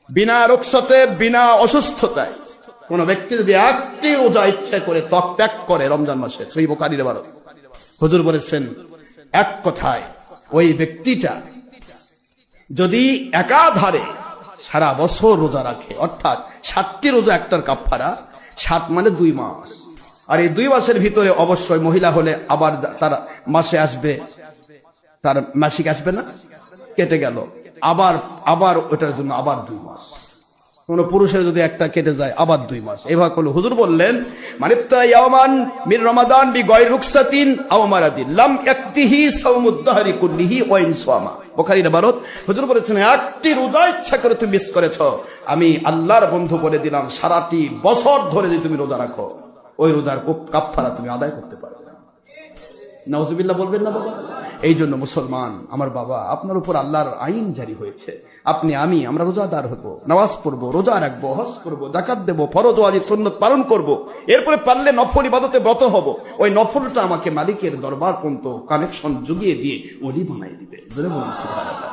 বিনা রুখসতে, বিনা অসুস্থতায় কোন ব্যক্তি যদি একটি রোজা ইচ্ছা করে ত্যাগ করে রমজান মাসে, সেই বুখারীর ইবারত, হুজুর বলেছেন এক কথায় ওই ব্যক্তিটা যদি একাধারে সারা বছর রোজা রাখে, অর্থাৎ 7টি রোজা একটার কাফারা, 7 মানে 2 মাস, আর এই 2 মাসের ভিতরে অবশ্যই মহিলা হলে আবার তার মাসে আসবে, তার মাসিক আসবে না, কেটে গেল, আবার ওটার জন্য আবার 2 মাস। কোন পুরুষের যদি একটা কেটে যায় আবার 2 মাস, এভাবে করলে হুজুর বললেন মানিফতা ইয়াওমান মিন রমাদান বিগয়রি রুকসাতিন আও মারাদিন লাম ইয়াকতিহি সাওমুদ দাহরি কুল্লিহি ওয়া ইন সামা। বুখারীর ইবারত, হুজুর বলেছেন একটি রোজা ইচ্ছা করে তুমি মিস করেছো, আমি আল্লাহর বন্ধু বলে দিলাম সারাটি বছর ধরে যদি তুমি রোজা রাখো, ওই রোজার কাফারা তুমি আদায় করতে পারবে না। নাউজুবিল্লাহ বলবেন না বাবা? এই জন্য মুসলমান আমার বাবা, আপনার উপর আল্লাহর আইন জারি হয়েছে, আপনি আমরা রোজাদার হবো, নামাজ পড়বো, রোজা রাখবো, হজ করবো, যাকাত দেবো, ফরজ ওয়াজিব সুন্নাত পালন করব, এরপরে পারলে নফল ইবাদতে ব্রত হব। ওই নফলটা আমাকে মালিকের দরবার পর্যন্ত কানেকশন জুগিয়ে দিয়ে ওলি বানাই দিবে। বলুন সুবহানাল্লাহ।